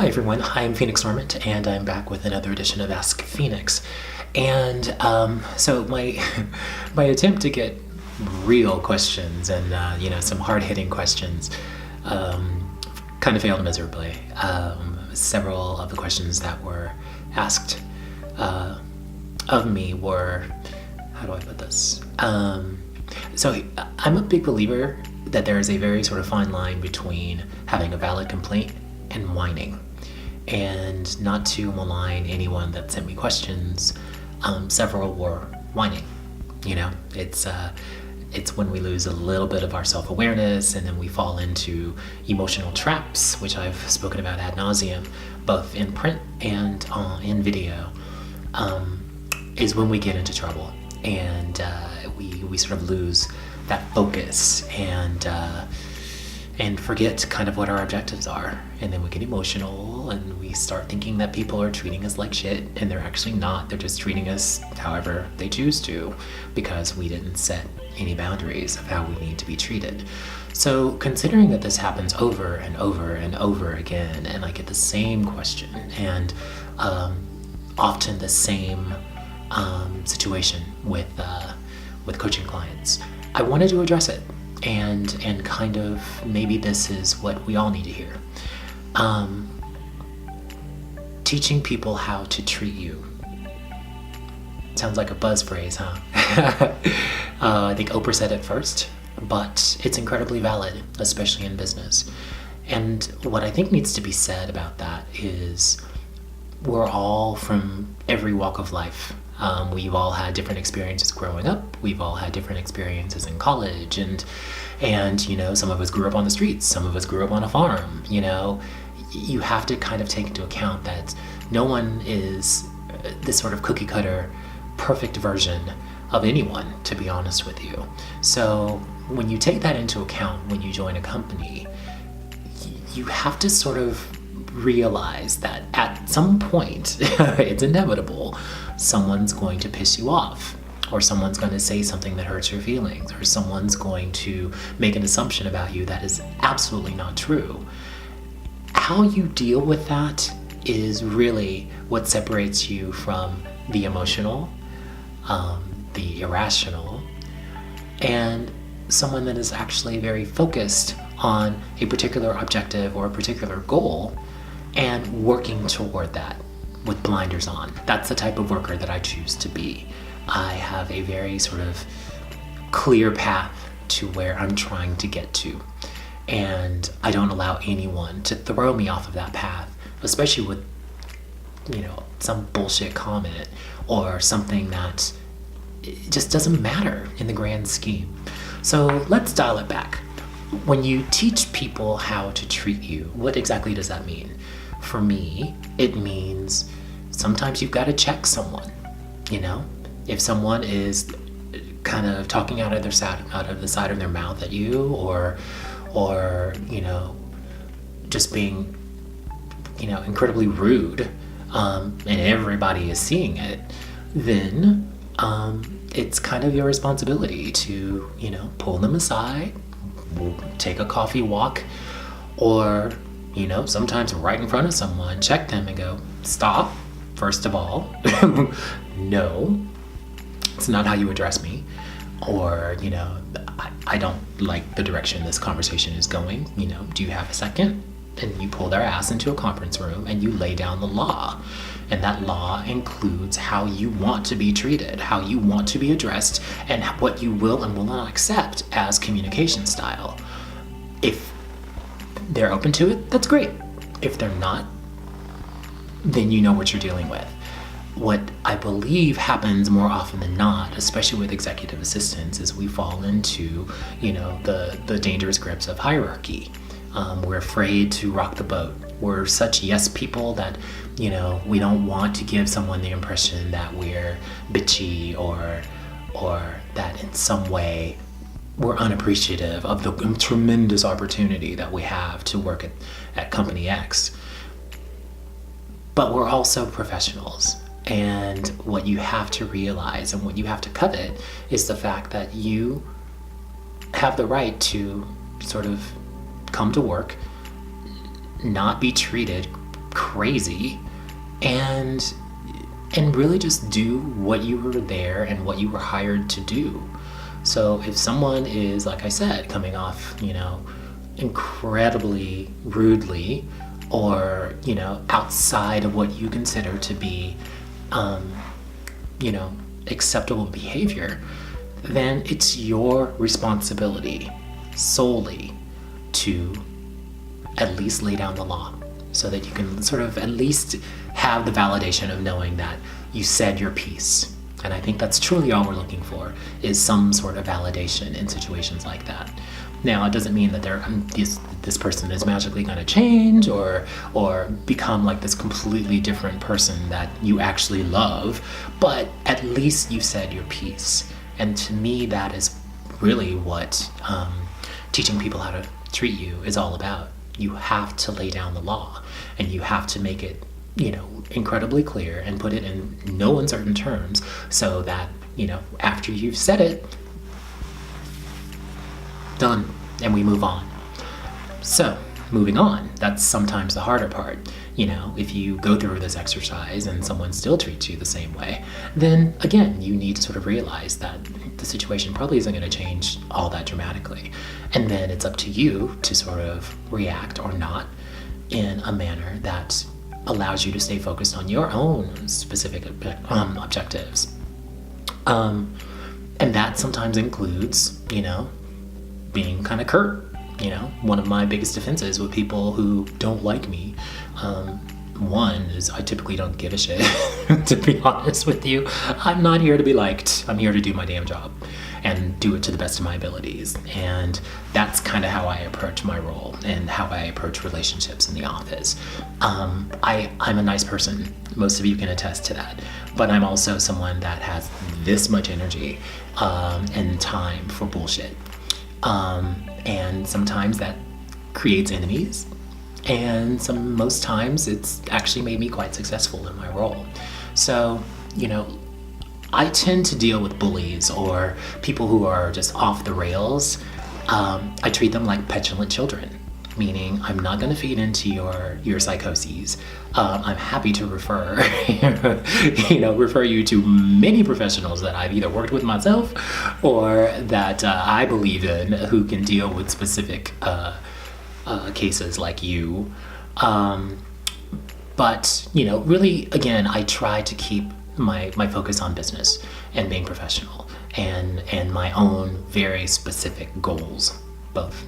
Hi everyone, I'm Phoenix Normant, and I'm back with another edition of Ask Phoenix. And so my my attempt to get real questions and some hard-hitting questions kind of failed miserably. Several of the questions that were asked of me were, how do I put this? So I'm a big believer that there is a very sort of fine line between having a valid complaint and whining. And not to malign anyone that sent me questions, several were whining. It's when we lose a little bit of our self-awareness and then we fall into emotional traps, which I've spoken about ad nauseum, both in print and in video, is when we get into trouble. And we sort of lose that focus and forget kind of what our objectives are. And then we get emotional and we start thinking that people are treating us like shit, and they're actually not. They're just treating us however they choose to, because we didn't set any boundaries of how we need to be treated. So considering that this happens over and over and over again, and I get the same question and often the same situation with coaching clients, I wanted to address it. And kind of maybe this is what we all need to hear. Teaching people how to treat you. Sounds like a buzz phrase, huh? I think Oprah said it first, but it's incredibly valid, especially in business. And what I think needs to be said about that is we're all from every walk of life. We've all had different experiences growing up. We've all had different experiences in college, and some of us grew up on the streets. Some of us grew up on a farm. You have to kind of take into account that no one is this sort of cookie cutter, perfect version of anyone, to be honest with you. So when you take that into account, when you join a company, you have to sort of realize that at some point, it's inevitable, someone's going to piss you off, or someone's going to say something that hurts your feelings, or someone's going to make an assumption about you that is absolutely not true. How you deal with that is really what separates you from the emotional, the irrational, and someone that is actually very focused on a particular objective or a particular goal and working toward that with blinders on. That's the type of worker that I choose to be. I have a very sort of clear path to where I'm trying to get to, and I don't allow anyone to throw me off of that path, especially with some bullshit comment or something that it just doesn't matter in the grand scheme. So let's dial it back. When you teach people how to treat you, what exactly does that mean? For me, it means sometimes you've got to check someone. If someone is kind of talking out of the side of their mouth at you, or just being incredibly rude, and everybody is seeing it, then it's kind of your responsibility to pull them aside, take a coffee walk, or sometimes right in front of someone, check them and go, stop, first of all. No, it's not how you address me. Or, I don't like the direction this conversation is going. Do you have a second? And you pull their ass into a conference room and you lay down the law. And that law includes how you want to be treated, how you want to be addressed, and what you will and will not accept as communication style. If they're open to it, that's great. If they're not, then you know what you're dealing with. What I believe happens more often than not, especially with executive assistants, is we fall into, the dangerous grips of hierarchy. We're afraid to rock the boat. We're such yes people that, we don't want to give someone the impression that we're bitchy or that in some way we're unappreciative of the tremendous opportunity that we have to work at Company X. But we're also professionals. And what you have to realize and what you have to covet is the fact that you have the right to sort of come to work, not be treated crazy, and really just do what you were there and what you were hired to do. So if someone is, like I said, coming off, incredibly rudely, or, outside of what you consider to be, acceptable behavior, then it's your responsibility solely to at least lay down the law, so that you can sort of at least have the validation of knowing that you said your piece. And I think that's truly all we're looking for, is some sort of validation in situations like that. Now, it doesn't mean that this person is magically going to change or become like this completely different person that you actually love, but at least you said your piece. And to me, that is really what teaching people how to treat you is all about. You have to lay down the law, and you have to make it, incredibly clear and put it in no uncertain terms, so that, after you've said it, done, and we move on. So, moving on, that's sometimes the harder part. If you go through this exercise and someone still treats you the same way, then again, you need to sort of realize that the situation probably isn't going to change all that dramatically. And then it's up to you to sort of react or not in a manner that allows you to stay focused on your own specific objectives. And that sometimes includes, being kind of curt. One of my biggest defenses with people who don't like me, one is I typically don't give a shit, to be honest with you. I'm not here to be liked. I'm here to do my damn job and do it to the best of my abilities. And that's kind of how I approach my role and how I approach relationships in the office. I'm a nice person. Most of you can attest to that. But I'm also someone that has this much energy and time for bullshit. And sometimes that creates enemies, and most times it's actually made me quite successful in my role. So, I tend to deal with bullies or people who are just off the rails. I treat them like petulant children, meaning I'm not going to feed into your psychoses. I'm happy to refer you to many professionals that I've either worked with myself or that I believe in, who can deal with specific cases like you. But, really, again, I try to keep my focus on business and being professional and my own very specific goals, both,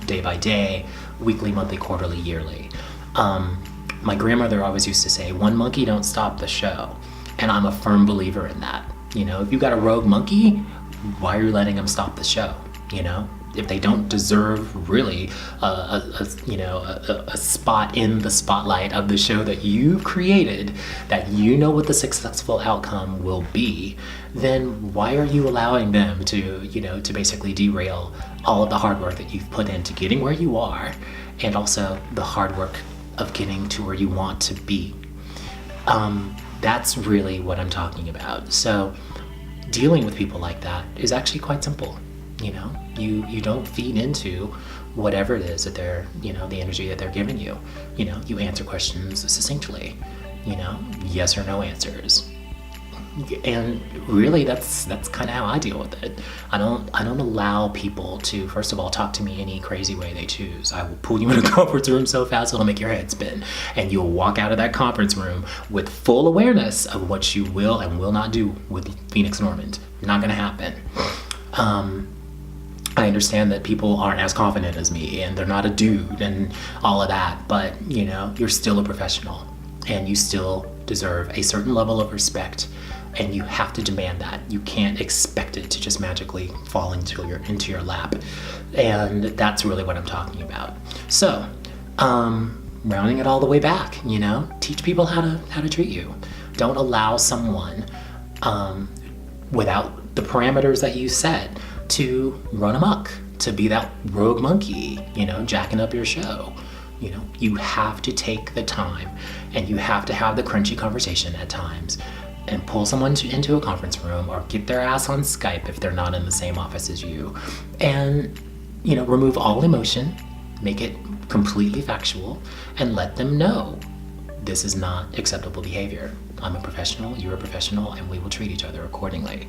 day by day, weekly, monthly, quarterly, yearly. My grandmother always used to say, one monkey don't stop the show. And I'm a firm believer in that. If you got a rogue monkey, why are you letting them stop the show? If they don't deserve really a spot in the spotlight of the show that you've created, that what the successful outcome will be, then why are you allowing them to basically derail all of the hard work that you've put into getting where you are, and also the hard work of getting to where you want to be? That's really what I'm talking about. So dealing with people like that is actually quite simple. You don't feed into whatever it is that they're, the energy that they're giving you. You answer questions succinctly, yes or no answers. And really, that's kind of how I deal with it. I don't allow people to, first of all, talk to me any crazy way they choose. I will pull you in a conference room so fast it'll make your head spin, and you'll walk out of that conference room with full awareness of what you will and will not do with Phoenix Normand. Not going to happen. I understand that people aren't as confident as me, and they're not a dude and all of that, but you're still a professional, and you still deserve a certain level of respect, and you have to demand that. You can't expect it to just magically fall into your lap, and that's really what I'm talking about. So, rounding it all the way back, teach people how to treat you. Don't allow someone without the parameters that you set to run amok, to be that rogue monkey, jacking up your show. You have to take the time, and you have to have the crunchy conversation at times, and pull someone into a conference room, or get their ass on Skype if they're not in the same office as you, and remove all emotion, make it completely factual, and let them know this is not acceptable behavior. I'm a professional, you're a professional, and we will treat each other accordingly.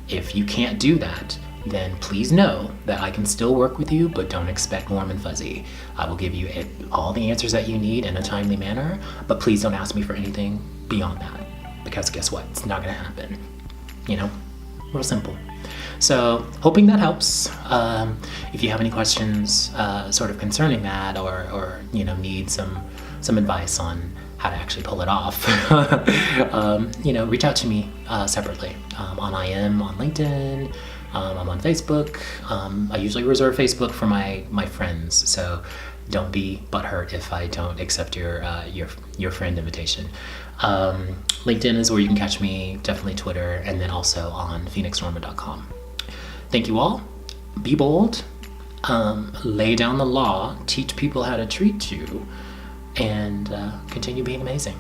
If you can't do that, then please know that I can still work with you, but don't expect warm and fuzzy. I will give you all the answers that you need in a timely manner, but please don't ask me for anything beyond that, because guess what? It's not gonna happen. You know, real simple. So hoping that helps. If you have any questions sort of concerning that, or you know, need some advice on how to actually pull it off, you know, reach out to me separately on IM, on LinkedIn. I'm on Facebook. I usually reserve Facebook for my friends, so don't be butthurt if I don't accept your friend invitation. LinkedIn is where you can catch me, definitely Twitter, and then also on phoenixnorma.com. Thank you all. Be bold. Lay down the law. Teach people how to treat you. And continue being amazing.